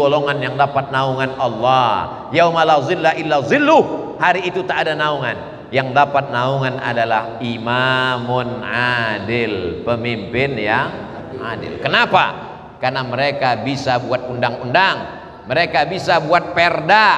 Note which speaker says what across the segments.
Speaker 1: golongan yang dapat naungan Allah. Yauma la zilla illa zilluh, hari itu tak ada naungan. Yang dapat naungan adalah imamun adil, pemimpin yang adil. Kenapa? Karena mereka bisa buat undang-undang, mereka bisa buat perda,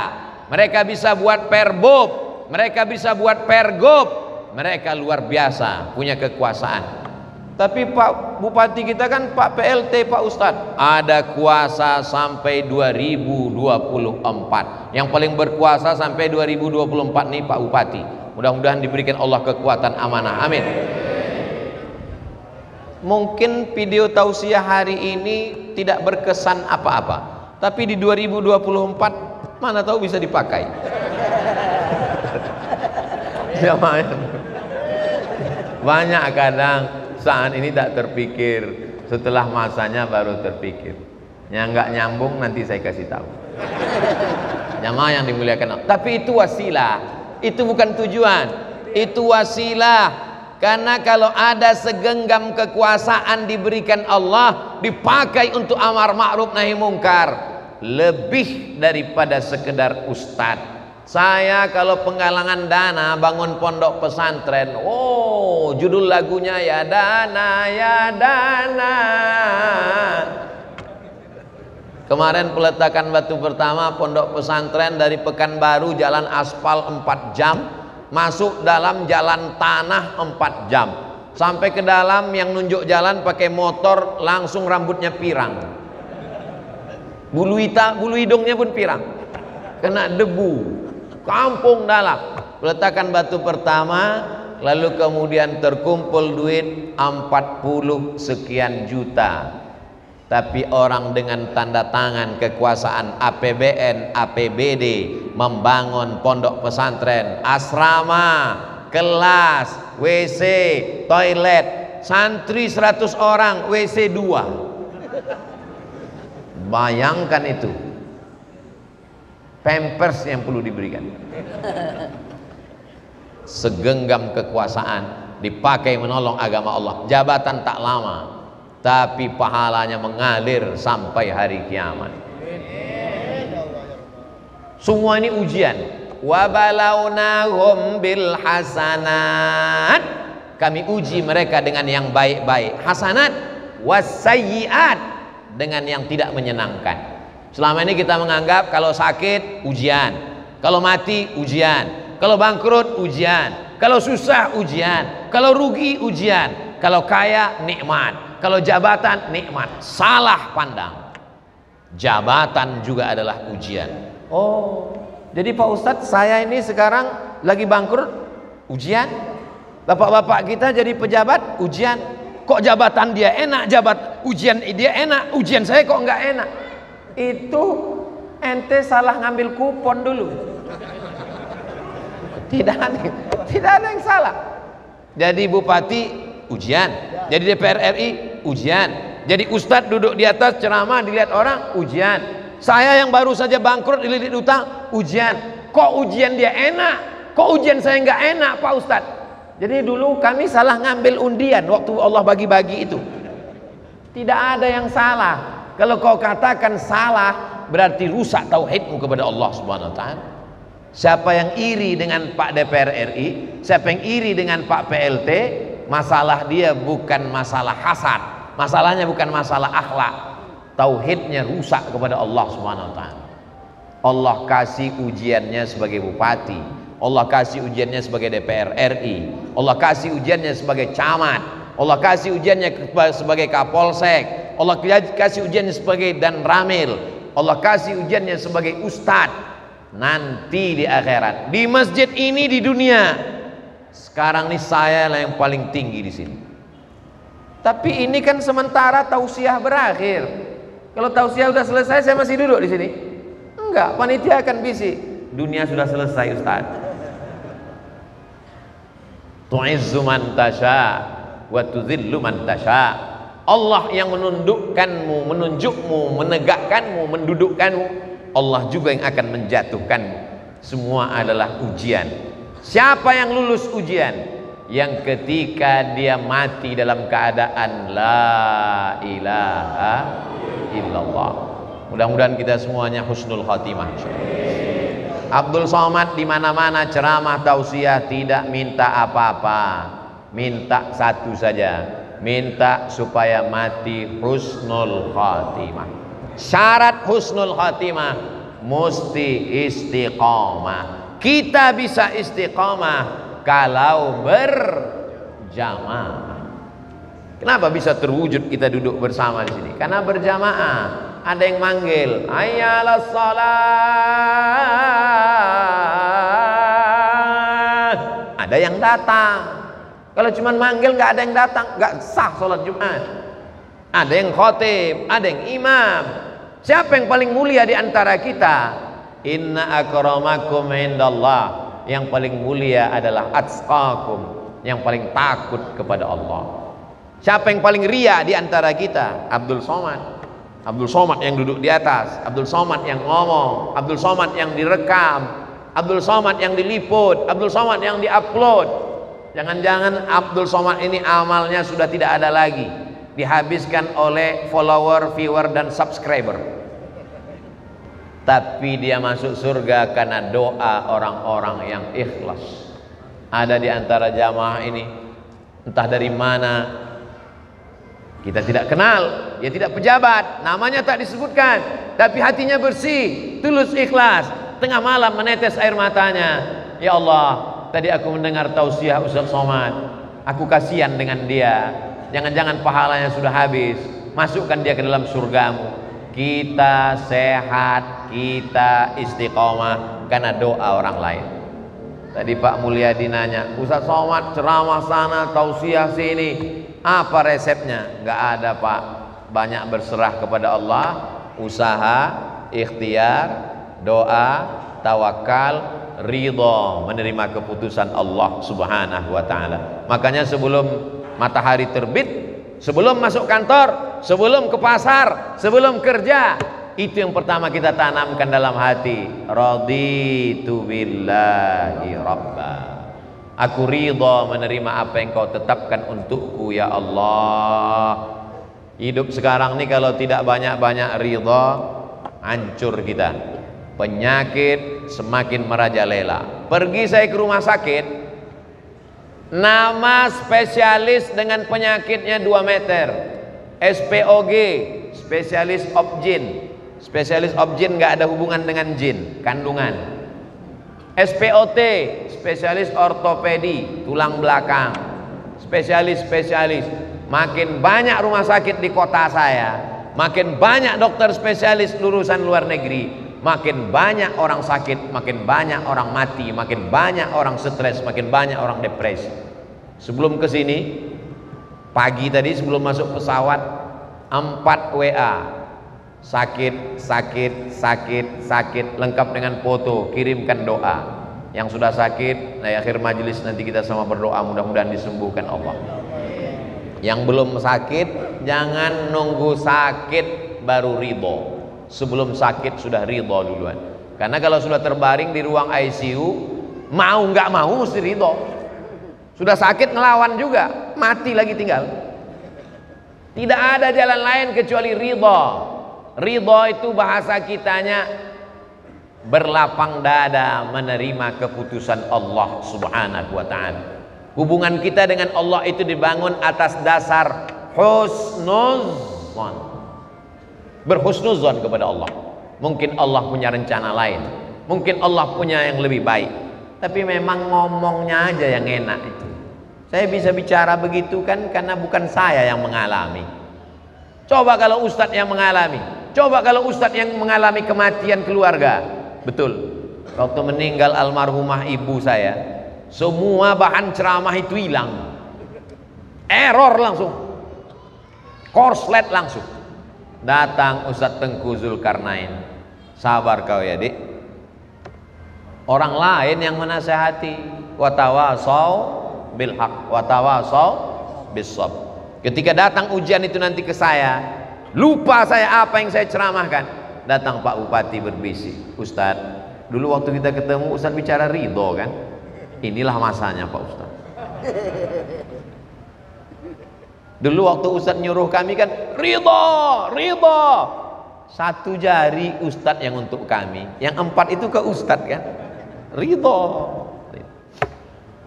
Speaker 1: mereka bisa buat perbub, mereka bisa buat pergub. Mereka luar biasa, punya kekuasaan. Tapi Pak Bupati kita kan Pak PLT, Pak Ustadz, ada kuasa sampai 2024. Yang paling berkuasa sampai 2024 nih Pak Bupati. Mudah-mudahan diberikan Allah kekuatan amanah, amin. Mungkin video tausiah hari ini tidak berkesan apa-apa, tapi di 2024 mana tahu bisa dipakai. Banyak kadang saat ini tak terpikir, setelah masanya baru terpikir. Yang nggak nyambung nanti saya kasih tahu. Jamaah yang dimuliakan Allah. Tapi itu wasilah. Itu bukan tujuan, itu wasilah. Karena kalau ada segenggam kekuasaan diberikan Allah, dipakai untuk amar ma'ruf nahi mungkar, lebih daripada sekedar ustadz. Saya kalau penggalangan dana bangun pondok pesantren, oh judul lagunya ya dana ya dana. Kemarin peletakan batu pertama pondok pesantren dari Pekanbaru, jalan aspal 4 jam, masuk dalam jalan tanah 4 jam, sampai ke dalam yang nunjuk jalan pakai motor langsung rambutnya pirang, bulu hidungnya pun pirang, kena debu, kampung dalam. Peletakan batu pertama, lalu kemudian terkumpul duit 40 sekian juta. Tapi orang dengan tanda tangan kekuasaan APBN, APBD membangun pondok pesantren, asrama, kelas, WC, toilet, santri 100 orang, WC 2. Bayangkan itu. Pampers yang perlu diberikan. Segenggam kekuasaan dipakai menolong agama Allah. Jabatan tak lama, tapi pahalanya mengalir sampai hari kiamat. Semua ini ujian. Wa balawnahum bil hasanat, kami uji mereka dengan yang baik-baik. Hasanat wasayyiat, dengan yang tidak menyenangkan. Selama ini kita menganggap kalau sakit ujian, kalau mati ujian, kalau bangkrut ujian, kalau susah ujian, kalau rugi ujian, kalau kaya nikmat, kalau jabatan nikmat. Salah pandang. Jabatan juga adalah ujian. Oh, jadi Pak Ustadz, saya ini sekarang lagi bangkrut, ujian. Bapak-bapak kita jadi pejabat, ujian. Kok jabatan dia enak, ujian dia enak, ujian saya kok nggak enak. Itu ente salah ngambil kupon dulu. Tidak ada yang salah. Jadi bupati ujian, jadi DPR RI ujian, jadi ustadz duduk di atas ceramah dilihat orang ujian. Saya yang baru saja bangkrut dililit utang ujian. Kok ujian dia enak, kok ujian saya nggak enak Pak Ustadz? Jadi dulu kami salah ngambil undian waktu Allah bagi-bagi itu. Tidak ada yang salah. Kalau kau katakan salah, berarti rusak tauhidmu kepada Allah Subhanahu wa taala. Siapa yang iri dengan Pak DPR RI, siapa yang iri dengan Pak PLT, masalah dia bukan masalah hasad, masalahnya bukan masalah akhlak. Tauhidnya rusak kepada Allah Subhanahu wa taala. Allah kasih ujiannya sebagai bupati, Allah kasih ujiannya sebagai DPR RI, Allah kasih ujiannya sebagai camat, Allah kasih ujiannya sebagai kapolsek, Allah kasih ujiannya sebagai dan ramil, Allah kasih ujiannya sebagai ustadz. Nanti di akhirat, di masjid ini di dunia, sekarang nih saya lah yang paling tinggi di sini. Tapi ini kan sementara tausiah berakhir. Kalau tausiah sudah selesai, saya masih duduk di sini? Enggak, panitia akan bisik. Dunia sudah selesai Ustaz. Tu'izzu man tasha wa tuzillu man tasha. Allah yang menundukkanmu, menunjukmu, menegakkanmu, mendudukkanmu. Allah juga yang akan menjatuhkanmu. Semua adalah ujian. Siapa yang lulus ujian? Yang ketika dia mati dalam keadaan la ilaha illallah. Mudah-mudahan kita semuanya husnul khatimah. Abdul Somad di mana-mana ceramah tausiah tidak minta apa-apa, minta satu saja, minta supaya mati husnul khatimah. Syarat husnul khatimah mesti istiqamah. Kita bisa istiqamah kalau berjamaah. Kenapa bisa terwujud kita duduk bersama di sini? Karena berjamaah. Ada yang manggil, ayyalas salat. Ada yang datang. Kalau cuma manggil nggak ada yang datang, nggak sah sholat Jumat. Ada yang khotib, ada yang imam. Siapa yang paling mulia di antara kita? Inna akramakum indallah. Yang paling mulia adalah atqakum, yang paling takut kepada Allah. Siapa yang paling ria di antara kita? Abdul Somad. Abdul Somad yang duduk di atas, Abdul Somad yang ngomong, Abdul Somad yang direkam, Abdul Somad yang diliput, Abdul Somad yang diupload. Jangan-jangan Abdul Somad ini amalnya sudah tidak ada lagi, dihabiskan oleh follower, viewer, dan subscriber. Tapi dia masuk surga karena doa orang-orang yang ikhlas. Ada di antara jamaah ini, entah dari mana, kita tidak kenal, dia tidak pejabat, namanya tak disebutkan, tapi hatinya bersih, tulus, ikhlas. Tengah malam menetes air matanya, ya Allah, tadi aku mendengar tausiah Ustaz Somad, aku kasihan dengan dia, jangan-jangan pahalanya sudah habis, masukkan dia ke dalam surgamu. Kita sehat, kita istiqomah karena doa orang lain. Tadi Pak Mulyadi nanya, Ustaz Somad ceramah sana, tausiah sini, apa resepnya? Nggak ada Pak, banyak berserah kepada Allah, usaha, ikhtiar, doa, tawakal, ridho, menerima keputusan Allah Subhanahu wa ta'ala. Makanya sebelum matahari terbit, sebelum masuk kantor, sebelum ke pasar, sebelum kerja, itu yang pertama kita tanamkan dalam hati, raditu billahi rabba. Aku ridha menerima apa yang kau tetapkan untukku ya Allah. Hidup sekarang ini kalau tidak banyak-banyak ridha, hancur kita. Penyakit semakin merajalela. Pergi saya ke rumah sakit, nama spesialis dengan penyakitnya 2 meter. SPOG, spesialis objin. Spesialis objin nggak ada hubungan dengan jin, kandungan. SPOT, spesialis ortopedi, tulang belakang. Spesialis. Makin banyak rumah sakit di kota saya, makin banyak dokter spesialis lulusan luar negeri, makin banyak orang sakit, makin banyak orang mati, makin banyak orang stres, makin banyak orang depresi. Sebelum ke sini, pagi tadi sebelum masuk pesawat, 4 WA. Sakit, lengkap dengan foto, kirimkan doa. Yang sudah sakit, nah akhir majelis nanti kita sama berdoa mudah-mudahan disembuhkan Allah. Yang belum sakit, jangan nunggu sakit baru ridho. Sebelum sakit sudah ridho duluan. Karena kalau sudah terbaring di ruang ICU, mau nggak mau mesti ridho. Sudah sakit ngelawan juga, mati lagi tinggal. Tidak ada jalan lain kecuali ridho. Ridho itu bahasa kitanya berlapang dada menerima keputusan Allah Subhanahu wa ta'ala. Hubungan kita dengan Allah itu dibangun atas dasar husnuzon, berhusnuzon kepada Allah. Mungkin Allah punya rencana lain, mungkin Allah punya yang lebih baik, tapi memang ngomongnya aja yang enak itu. Saya bisa bicara begitu kan karena bukan saya yang mengalami. Coba kalau ustadz yang mengalami, coba kalau ustadz yang mengalami kematian keluarga. Betul, waktu meninggal almarhumah ibu saya, semua bahan ceramah itu hilang, error langsung, korslet langsung. Datang Ustadz Tengku Zulkarnain, sabar kau ya dik, orang lain yang menasehati, watawasau bil haq watawasau bis sabr. Ketika datang ujian itu nanti ke saya, lupa saya apa yang saya ceramahkan. Datang Pak Bupati berbisik, Ustadz, dulu waktu kita ketemu Ustadz bicara ridho kan? Inilah masanya Pak Ustadz. Dulu waktu Ustadz nyuruh kami kan ridho. Satu jari ustadz yang untuk kami, yang 4 itu ke ustadz kan. Ridho.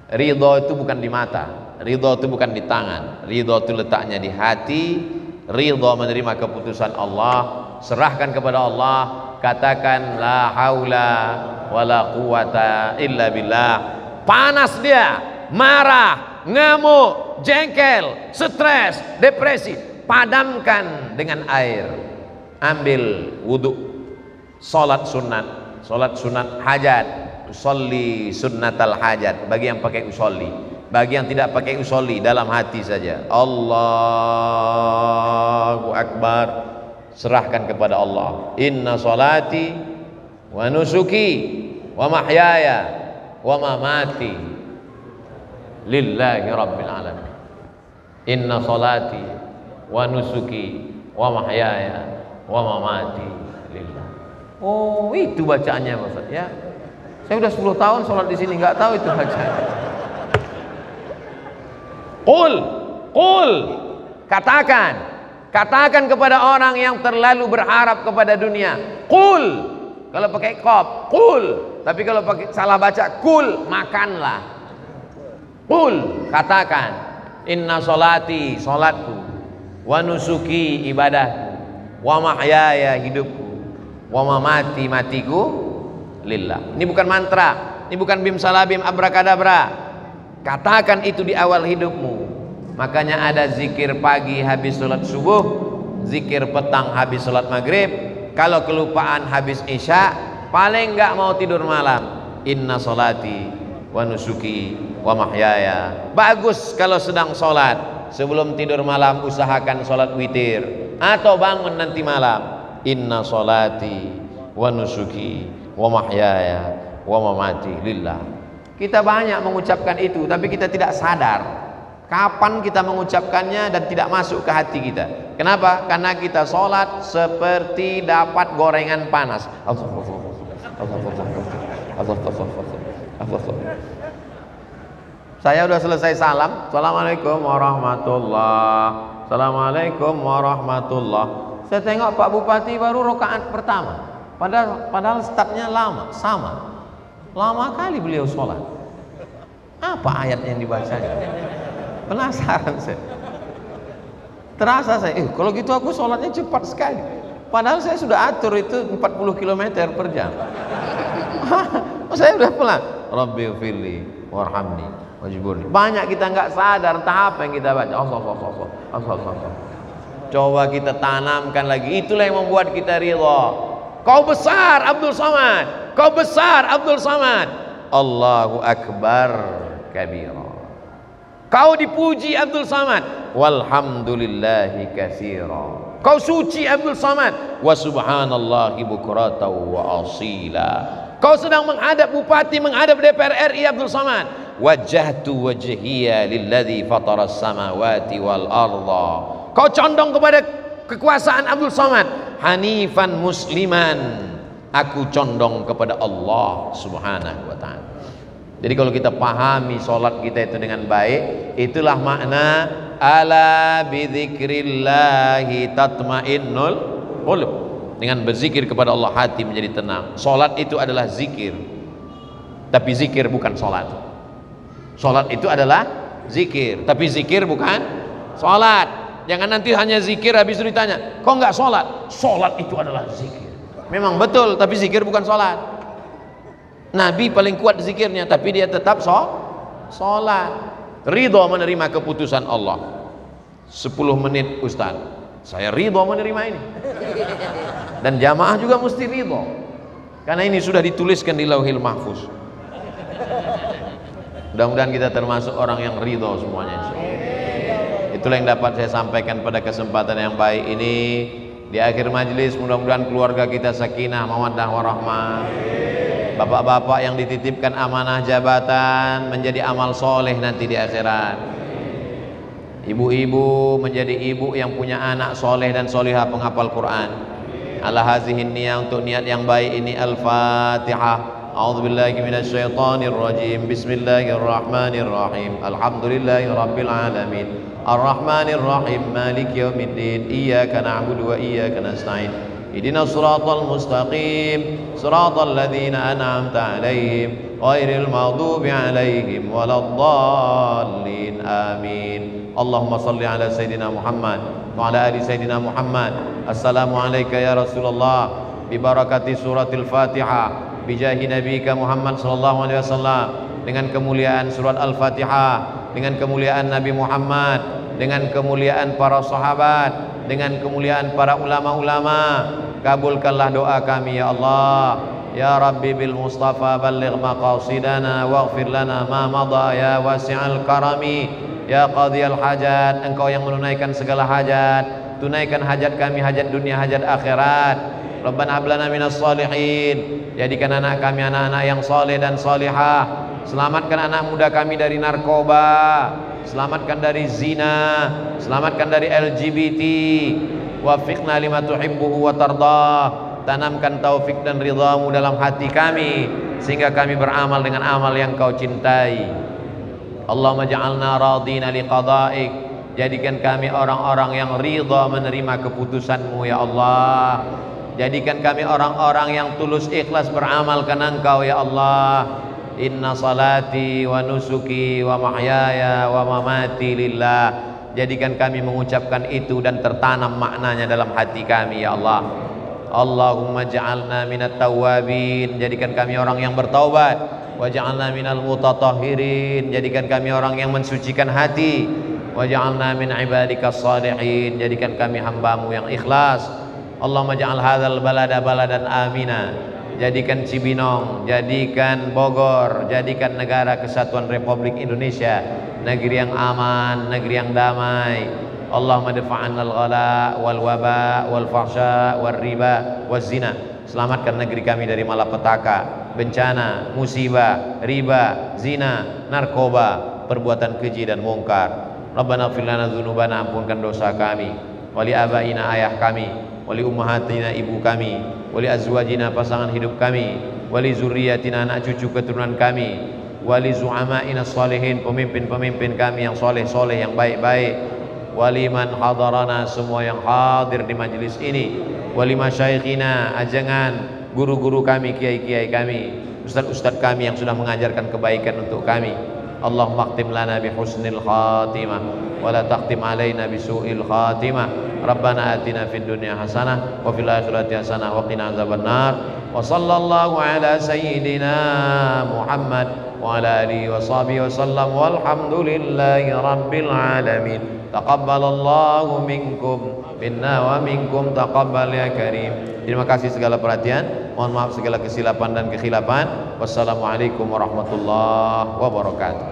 Speaker 1: Ridho itu bukan di mata, ridho itu bukan di tangan, ridho itu letaknya di hati. Ridho menerima keputusan Allah, serahkan kepada Allah, katakan la haula wala quwata illa billah. Panas dia, marah, ngamuk, jengkel, stres, depresi, padamkan dengan air. Ambil wudhu, salat sunat hajat, usolli sunnatal hajat. Bagi yang pakai usolli, bagi yang tidak pakai usolli, dalam hati saja Allahu Akbar, serahkan kepada Allah. Inna salati wa nusuki wa mahyaya wa mamati lillahi rabbil alamin. Inna salati wa nusuki wa mahyaya wa mamati lillah. Oh, itu bacaannya Pak Ustaz ya. Saya udah 10 tahun sholat di sini nggak tahu itu bacaan. Qul, katakan kepada orang yang terlalu berharap kepada dunia. Qul, kalau pakai qaf, qul. Tapi kalau pakai salah baca, kul, makanlah. Qul, katakan, inna sholati, sholatku, wa nusuki, ibadahku, wa mahyaya, hidupku, wa mamati, matiku, lillah. Ini bukan mantra, ini bukan bim salabim abrakadabra. Katakan itu di awal hidupmu. Makanya ada zikir pagi habis sholat subuh, zikir petang habis sholat maghrib. Kalau kelupaan habis isya, paling nggak mau tidur malam, inna sholati wa nusuki wa mahyaya. Bagus kalau sedang sholat, sebelum tidur malam usahakan sholat witir, atau bangun nanti malam, inna sholati wa nusuki wa mahyaya wa mamati lillah. Kita banyak mengucapkan itu, tapi kita tidak sadar kapan kita mengucapkannya dan tidak masuk ke hati kita. Kenapa? Karena kita sholat seperti dapat gorengan panas. Saya udah selesai salam, assalamualaikum warahmatullah, assalamualaikum warahmatullah. Saya tengok Pak Bupati baru rakaat pertama, padahal startnya lama, lama kali beliau sholat. Apa ayat yang dibacanya? Penasaran saya. Terasa saya, kalau gitu aku sholatnya cepat sekali. Padahal saya sudah atur itu 40 km per jam. Saya udah pelan. Rabbi firli warhamni wajburni. Banyak kita nggak sadar entah apa yang kita baca. Allah. Coba kita tanamkan lagi. Itulah yang membuat kita ridha. Kau besar Abdul Samad. Kau besar Abdul Samad. Allahu Akbar kabira. Kau dipuji Abdul Samad, walhamdulillahi katsira. Kau suci Abdul Samad, wa subhanallahi bukratan wa asila. Kau sedang menghadap bupati, menghadap DPR RI Abdul Samad. Wajjahtu wajhiya lilladzi fataras samawati wal arda. Kau condong kepada kekuasaan Abdul Samad. Hanifan musliman. Aku condong kepada Allah Subhanahu wa ta'ala. Jadi kalau kita pahami sholat kita itu dengan baik, itulah makna ala bidzikrillahi tatmainnul qulub. Dengan berzikir kepada Allah hati menjadi tenang. Sholat itu adalah zikir, tapi zikir bukan sholat. Sholat itu adalah zikir, tapi zikir bukan sholat. Jangan nanti hanya zikir habis itu ditanya, kok nggak sholat? Sholat itu adalah zikir. Memang betul, tapi zikir bukan sholat. Nabi paling kuat zikirnya, tapi dia tetap sholat. Ridho menerima keputusan Allah. 10 menit Ustaz, saya ridho menerima ini. Dan jamaah juga mesti ridho, karena ini sudah dituliskan di Lauhil Mahfuz. Mudah-mudahan kita termasuk orang yang ridho semuanya. Itulah yang dapat saya sampaikan pada kesempatan yang baik ini. Di akhir majelis, mudah-mudahan keluarga kita sakinah, mawaddah warahmah. Bapak-bapak yang dititipkan amanah jabatan menjadi amal soleh nanti di akhirat. Ibu-ibu menjadi ibu yang punya anak soleh dan solihah penghafal Quran. Ala hazihin niyah, untuk niat yang baik ini. Al-Fatihah. A'udzubillahi minasyaitonir rajim. Bismillahirrahmanirrahim. Alhamdulillahi rabbil alamin. Ar-Rahmanir Rahim. Maliki yaumiddin. Iyyaka na'budu wa iyyaka nasta'in. Ihdinas siratal mustaqim, siratal ladzina an'amta 'alaihim ghairil maghdubi 'alaihim waladdallin. Amin. Allahumma shalli ala sayyidina Muhammad wa ala ali sayyidina Muhammad. Assalamu alayka ya Rasulullah bi barakati suratil Fatihah bi jahi nabiyika Muhammad sallallahu alaihi wasallam, dengan kemuliaan surat Al-Fatihah, dengan kemuliaan Nabi Muhammad, dengan kemuliaan para sahabat, dengan kemuliaan para ulama-ulama. Kabulkanlah doa kami ya Allah. Ya Rabbi bil Mustafa balligh maqasidana waghfir lana ma madha ya wasi'al karami ya qadhiyal hajat. Engkau yang menunaikan segala hajat, tunaikan hajat kami, hajat dunia, hajat akhirat. Rabbana hab lana minas shalihin, jadikan anak kami anak-anak yang saleh dan salihah. Selamatkan anak muda kami dari narkoba, selamatkan dari zina, selamatkan dari LGBT. Wafiqna lima tuhibbuhu wa tardah, tanamkan taufik dan ridhamu dalam hati kami sehingga kami beramal dengan amal yang kau cintai. Allahumma ja'alna radina liqada'ik, jadikan kami orang-orang yang ridha menerima keputusanmu ya Allah. Jadikan kami orang-orang yang tulus ikhlas beramal karena Engkau ya Allah. Inna salati wa nusuki wa mahyaya wa mamati lillah. Jadikan kami mengucapkan itu dan tertanam maknanya dalam hati kami ya Allah. Allahumma ja'alna minat tawwabin, jadikan kami orang yang bertaubat. Wa ja'alna minal mutatahhirin, jadikan kami orang yang mensucikan hati. Wa ja'alna min ibadikas salihin, jadikan kami hambamu yang ikhlas. Allahumma ja'al hadzal balada baladan amina, jadikan Cibinong, jadikan Bogor, jadikan negara kesatuan Republik Indonesia negeri yang aman, negeri yang damai. Allahumma dafa'anna al-ghala wal waba wal fahsya wal riba wal zina. Selamatkan negeri kami dari malapetaka, bencana, musibah, riba, zina, narkoba, perbuatan keji dan mungkar. Rabbana ighfir lana dzunubana, ampunkan dosa kami, wali abaina, ayah kami, wali ummahatina, ibu kami, wali azwajina, pasangan hidup kami, wali zurriyatina, anak cucu keturunan kami, wali zu'ama'ina sholihin, pemimpin-pemimpin kami yang soleh-soleh, yang baik-baik, wali man hadarana, semua yang hadir di majelis ini, wali masyaikhina, ajangan guru-guru kami, kiai-kiai kami, ustaz-ustaz kami yang sudah mengajarkan kebaikan untuk kami. Allahumma khtim lana bi husnil khatimah wa la takhtim alaina bi su'il khatimah. Rabbana atina fid dunya hasanah wa fil akhirati hasanah wa qina azabannar. Wa sallallahu ala sayyidina Muhammad wa ala alihi wa sahbihi wa sallam walhamdulillahi rabbil alamin. Taqabbalallahu minkum minna wa minkum taqabbal ya karim. Terima kasih segala perhatian, mohon maaf segala kesilapan dan kekhilafan. Wassalamualaikum warahmatullahi wabarakatuh.